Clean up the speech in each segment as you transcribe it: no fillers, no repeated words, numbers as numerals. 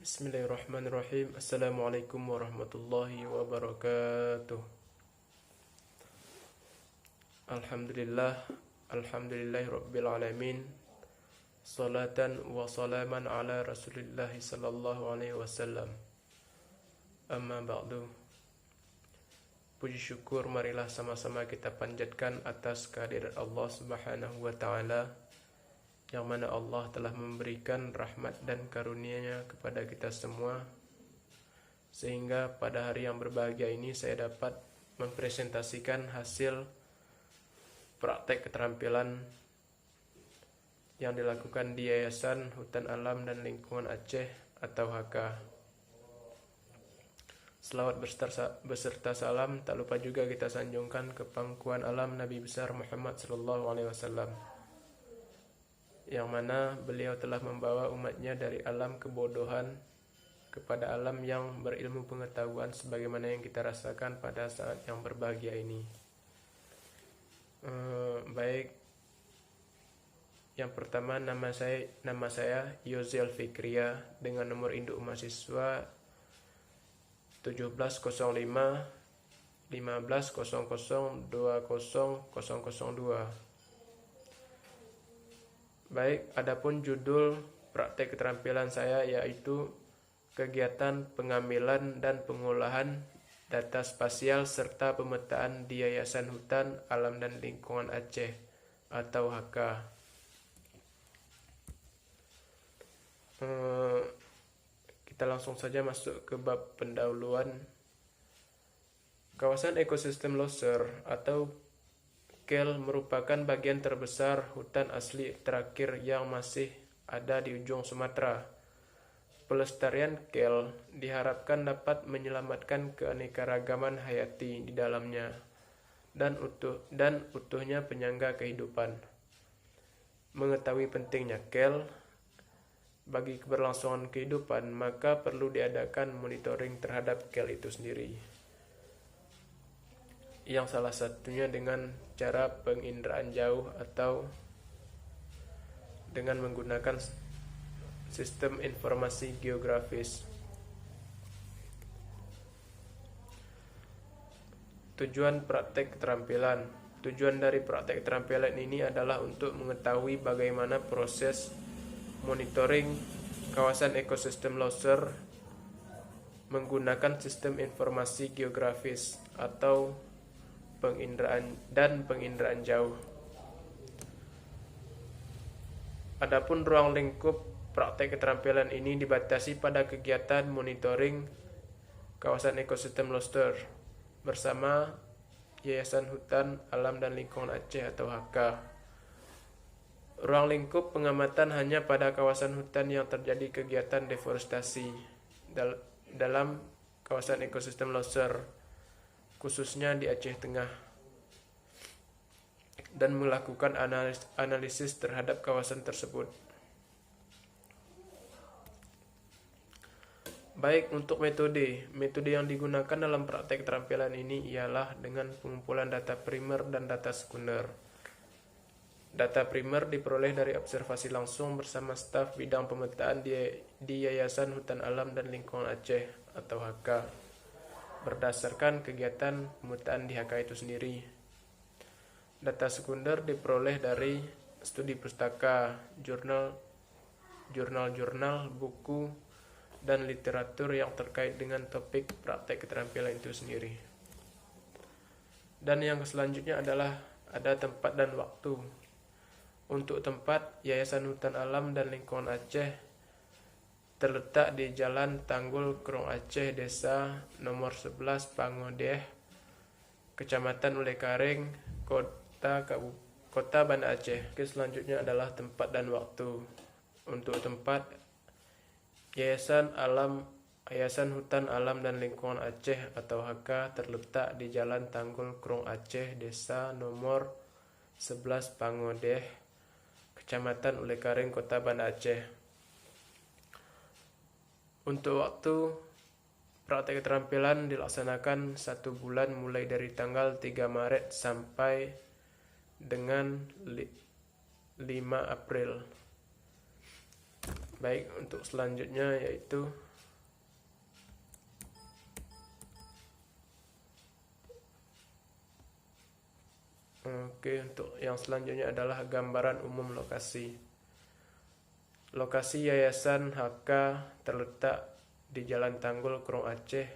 Bismillahirrahmanirrahim. Assalamualaikum warahmatullahi wabarakatuh. Alhamdulillah, alhamdulillahi rabbil alamin. Salatan wa salaman ala Rasulillahi sallallahu alaihi wasallam. Amma ba'du. Puji syukur marilah sama-sama kita panjatkan atas kehadiran Allah Subhanahu wa taala, yang mana Allah telah memberikan rahmat dan karunia-Nya kepada kita semua, sehingga pada hari yang berbahagia ini saya dapat mempresentasikan hasil praktek keterampilan yang dilakukan di Yayasan Hutan Alam dan Lingkungan Aceh atau HK. Selawat beserta salam tak lupa juga kita sanjungkan ke pangkuan alam Nabi besar Muhammad sallallahu alaihi wasallam, yang mana beliau telah membawa umatnya dari alam kebodohan kepada alam yang berilmu pengetahuan sebagaimana yang kita rasakan pada saat yang berbahagia ini. Baik, yang pertama nama saya Yozel Fikria dengan nomor induk mahasiswa 1705 1500 20002. Baik, adapun judul praktek keterampilan saya yaitu kegiatan pengambilan dan pengolahan data spasial serta pemetaan di Yayasan Hutan Alam dan Lingkungan Aceh atau HK. Kita langsung saja masuk ke bab pendahuluan. Kawasan ekosistem Loser atau KEL merupakan bagian terbesar hutan asli terakhir yang masih ada di ujung Sumatera. Pelestarian KEL diharapkan dapat menyelamatkan keanekaragaman hayati di dalamnya dan utuhnya penyangga kehidupan. Mengetahui pentingnya KEL bagi keberlangsungan kehidupan, maka perlu diadakan monitoring terhadap KEL itu sendiri, yang salah satunya dengan cara penginderaan jauh atau dengan menggunakan sistem informasi geografis. Tujuan praktek keterampilan. Tujuan dari praktek keterampilan ini adalah untuk mengetahui bagaimana proses monitoring kawasan ekosistem Loser menggunakan sistem informasi geografis atau penginderaan jauh. Adapun ruang lingkup praktek keterampilan ini dibatasi pada kegiatan monitoring kawasan ekosistem Loser bersama Yayasan Hutan Alam dan Lingkungan Aceh atau HK. Ruang lingkup pengamatan hanya pada kawasan hutan yang terjadi kegiatan deforestasi dalam kawasan ekosistem Loser, khususnya di Aceh Tengah, dan melakukan analisis terhadap kawasan tersebut. Baik, untuk metode yang digunakan dalam praktek keterampilan ini ialah dengan pengumpulan data primer dan data sekunder. Data primer diperoleh dari observasi langsung bersama staf bidang pemetaan di Yayasan Hutan Alam dan Lingkungan Aceh atau HK, berdasarkan kegiatan pemetaan di HK itu sendiri. Data sekunder diperoleh dari studi pustaka, jurnal, buku, dan literatur yang terkait dengan topik praktek keterampilan itu sendiri. Dan yang selanjutnya adalah ada tempat dan waktu. Untuk tempat, Yayasan Hutan Alam dan Lingkungan Aceh terletak di Jalan Tanggul Krung Aceh, Desa nomor 11 Pangodeh, Kecamatan Ulekaring, Kota Banda Aceh. Oke, selanjutnya adalah tempat dan waktu. Untuk tempat, Yayasan Hutan Alam dan Lingkungan Aceh atau HK terletak di Jalan Tanggul Krung Aceh, Desa nomor 11 Pangodeh, Kecamatan Ulekaring, Kota Banda Aceh. Untuk waktu, praktek keterampilan dilaksanakan 1 bulan mulai dari tanggal 3 Maret sampai dengan 5 April. Baik, untuk selanjutnya yaitu Oke, untuk yang selanjutnya adalah gambaran umum lokasi. Lokasi Yayasan HK terletak di Jalan Tanggul, Krung Aceh,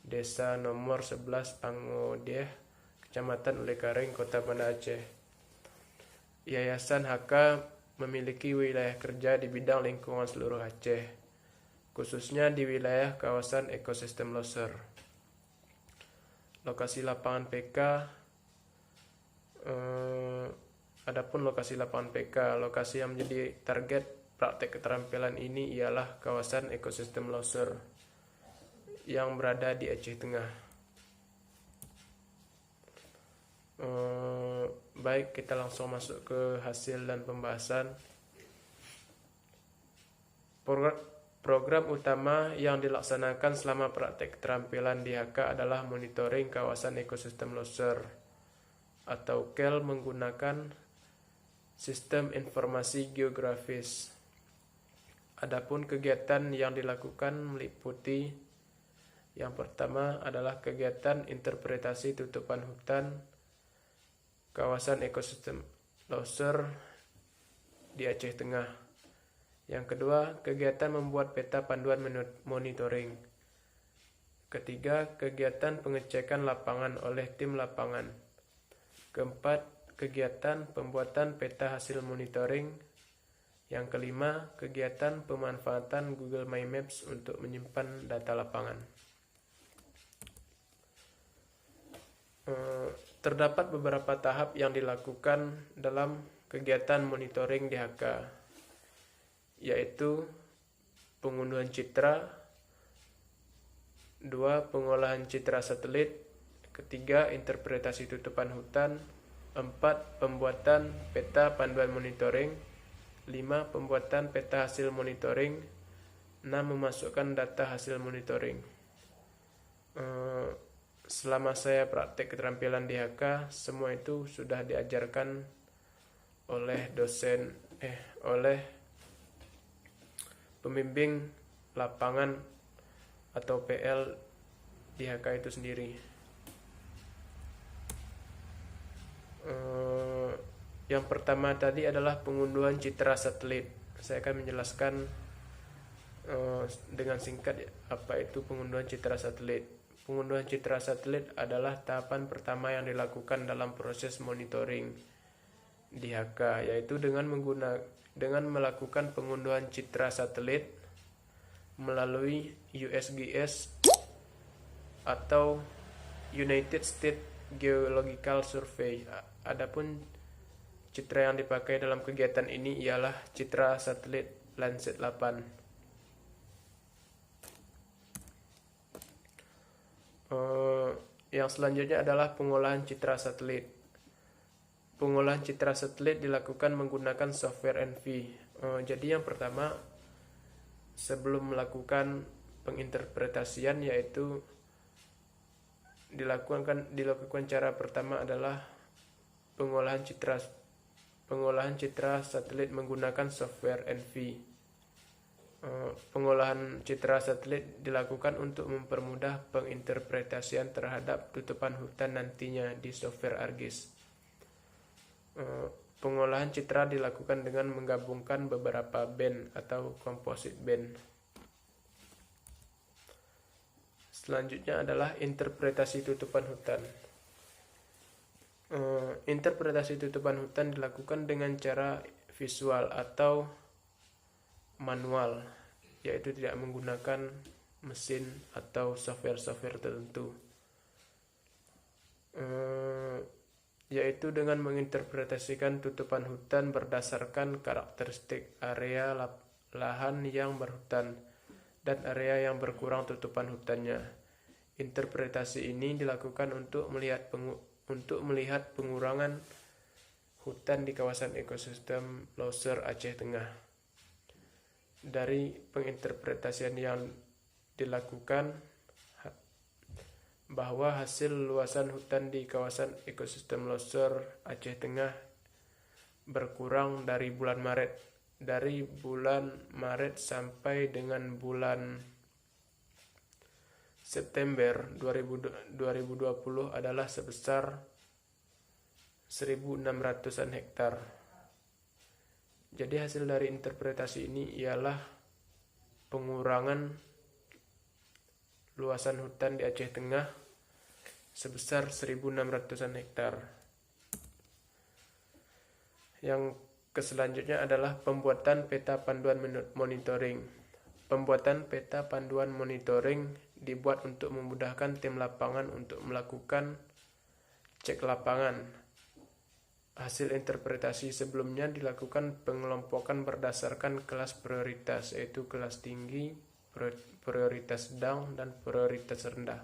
Desa nomor 11 Pangodieh, Kecamatan Ulekaring, Kota Banda Aceh. Yayasan HK memiliki wilayah kerja di bidang lingkungan seluruh Aceh, khususnya di wilayah kawasan ekosistem Loser. Lokasi lapangan PK, adapun lokasi lapangan PK, lokasi yang menjadi target praktek keterampilan ini ialah kawasan ekosistem Loser yang berada di Aceh Tengah. Baik, kita langsung masuk ke hasil dan pembahasan. Program utama yang dilaksanakan selama praktek keterampilan di HK adalah monitoring kawasan ekosistem Loser atau KEL menggunakan sistem informasi geografis. Adapun kegiatan yang dilakukan meliputi yang pertama adalah kegiatan interpretasi tutupan hutan kawasan ekosistem Loser di Aceh Tengah. Yang kedua, kegiatan membuat peta panduan monitoring. Ketiga, kegiatan pengecekan lapangan oleh tim lapangan. Keempat, kegiatan pembuatan peta hasil monitoring. Yang kelima, kegiatan pemanfaatan Google My Maps untuk menyimpan data lapangan. Terdapat beberapa tahap yang dilakukan dalam kegiatan monitoring di HK, yaitu pengunduhan citra, 2. Pengolahan citra satelit, ketiga, interpretasi tutupan hutan, 4. Pembuatan peta panduan monitoring, 5. Pembuatan peta hasil monitoring, 6. Memasukkan data hasil monitoring. Selama saya praktek keterampilan di HK, semua itu sudah diajarkan oleh oleh pembimbing lapangan atau PL di HK itu sendiri. Yang pertama tadi adalah pengunduhan citra satelit. Saya akan menjelaskan dengan singkat apa itu pengunduhan citra satelit. Pengunduhan citra satelit adalah tahapan pertama yang dilakukan dalam proses monitoring di HK, yaitu dengan melakukan pengunduhan citra satelit melalui USGS atau United States Geological Survey. Adapun citra yang dipakai dalam kegiatan ini ialah citra satelit Landsat 8. Yang selanjutnya adalah pengolahan citra satelit. Pengolahan citra satelit dilakukan menggunakan software NV. Jadi yang pertama, sebelum melakukan penginterpretasian, yaitu dilakukan cara pertama adalah pengolahan citra satelit menggunakan software NV. Pengolahan citra satelit dilakukan untuk mempermudah penginterpretasian terhadap tutupan hutan nantinya di software ArcGIS. Pengolahan citra dilakukan dengan menggabungkan beberapa band atau composite band. Selanjutnya adalah interpretasi tutupan hutan. Interpretasi tutupan hutan dilakukan dengan cara visual atau manual, yaitu tidak menggunakan mesin atau software tertentu, yaitu dengan menginterpretasikan tutupan hutan berdasarkan karakteristik area lahan yang berhutan dan area yang berkurang tutupan hutannya. Interpretasi ini dilakukan untuk melihat pengurangan hutan di kawasan ekosistem Loser Aceh Tengah. Dari penginterpretasian yang dilakukan, bahwa hasil luasan hutan di kawasan ekosistem Loser Aceh Tengah berkurang dari bulan Maret sampai dengan bulan September 2020 adalah sebesar 1.600-an hektar. Jadi hasil dari interpretasi ini ialah pengurangan luasan hutan di Aceh Tengah sebesar 1.600-an hektar. Yang selanjutnya adalah pembuatan peta panduan monitoring. Pembuatan peta panduan monitoring dibuat untuk memudahkan tim lapangan untuk melakukan cek lapangan. Hasil interpretasi sebelumnya dilakukan pengelompokan berdasarkan kelas prioritas, yaitu kelas tinggi, prioritas sedang, dan prioritas rendah.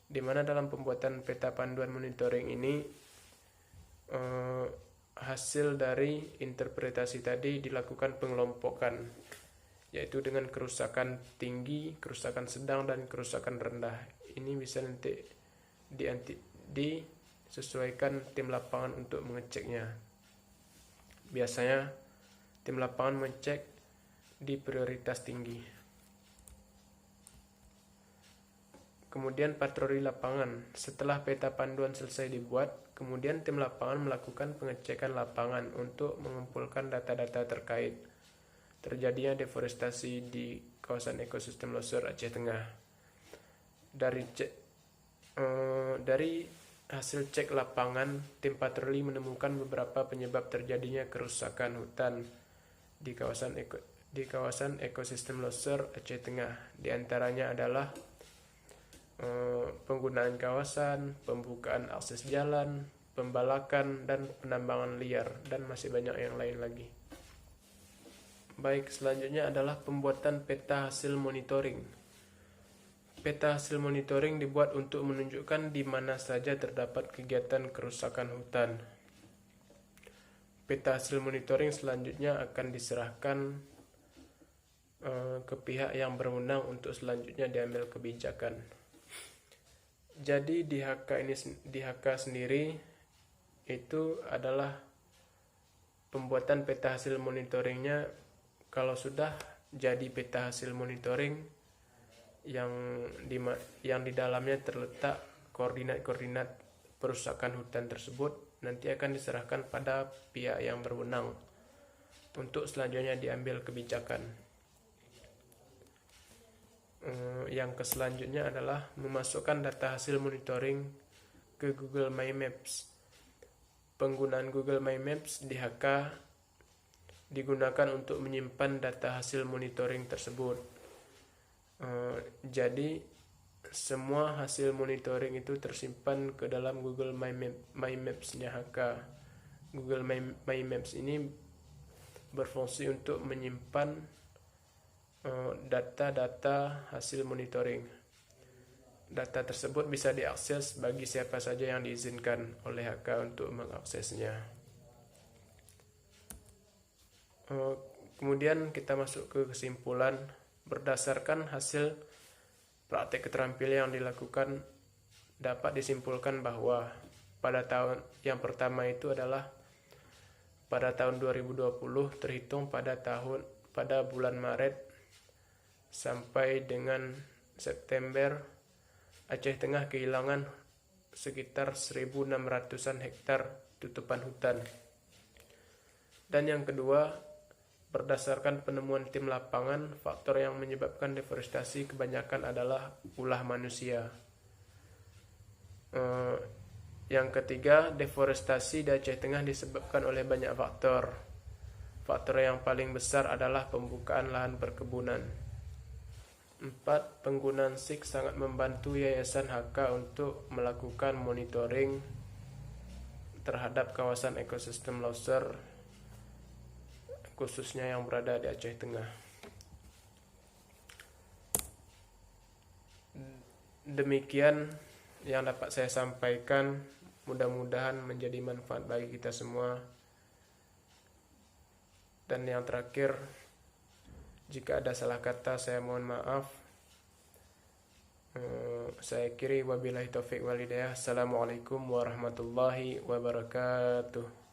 Di mana dalam pembuatan peta panduan monitoring ini hasil dari interpretasi tadi dilakukan pengelompokan, yaitu dengan kerusakan tinggi, kerusakan sedang, dan kerusakan rendah. Ini bisa nanti disesuaikan tim lapangan untuk mengeceknya. Biasanya tim lapangan mengecek di prioritas tinggi. Kemudian patroli lapangan. Setelah peta panduan selesai dibuat, kemudian tim lapangan melakukan pengecekan lapangan untuk mengumpulkan data-data terkait terjadinya deforestasi di kawasan ekosistem Loser Aceh Tengah. Dari hasil cek lapangan, tim patroli menemukan beberapa penyebab terjadinya kerusakan hutan di kawasan ekosistem Loser Aceh Tengah. Di antaranya adalah penggunaan kawasan, pembukaan akses jalan, pembalakan, dan penambangan liar, dan masih banyak yang lain lagi. Baik, selanjutnya adalah pembuatan peta hasil monitoring. Peta hasil monitoring dibuat untuk menunjukkan di mana saja terdapat kegiatan kerusakan hutan. Peta hasil monitoring selanjutnya akan diserahkan ke pihak yang berwenang untuk selanjutnya diambil kebijakan. Jadi di HK sendiri itu adalah pembuatan peta hasil monitoringnya. Kalau sudah jadi peta hasil monitoring yang di dalamnya terletak koordinat-koordinat perusakan hutan tersebut, nanti akan diserahkan pada pihak yang berwenang untuk selanjutnya diambil kebijakan. Yang selanjutnya adalah memasukkan data hasil monitoring ke Google My Maps. Penggunaan Google My Maps di HK digunakan untuk menyimpan data hasil monitoring tersebut. Jadi semua hasil monitoring itu tersimpan ke dalam Google My Maps-nya HK. Google My Maps ini berfungsi untuk menyimpan data-data hasil monitoring. Data tersebut bisa diakses bagi siapa saja yang diizinkan oleh HK untuk mengaksesnya. Kemudian kita masuk ke kesimpulan. Berdasarkan hasil praktek keterampilan yang dilakukan, dapat disimpulkan bahwa pada tahun yang pertama itu adalah pada tahun 2020 terhitung pada bulan Maret sampai dengan September, Aceh Tengah kehilangan sekitar 1.600-an hektar tutupan hutan. Dan yang kedua, berdasarkan penemuan tim lapangan, faktor yang menyebabkan deforestasi kebanyakan adalah ulah manusia. Yang ketiga, deforestasi di Aceh Tengah disebabkan oleh banyak faktor. Faktor yang paling besar adalah pembukaan lahan perkebunan. 4. Penggunaan SIG sangat membantu Yayasan HK untuk melakukan monitoring terhadap kawasan ekosistem Loser, khususnya yang berada di Aceh Tengah. Demikian yang dapat saya sampaikan, mudah-mudahan menjadi manfaat bagi kita semua. Dan yang terakhir, jika ada salah kata saya mohon maaf. Saya akhiri wabillahi taufiq wal hidayah. Assalamualaikum warahmatullahi wabarakatuh.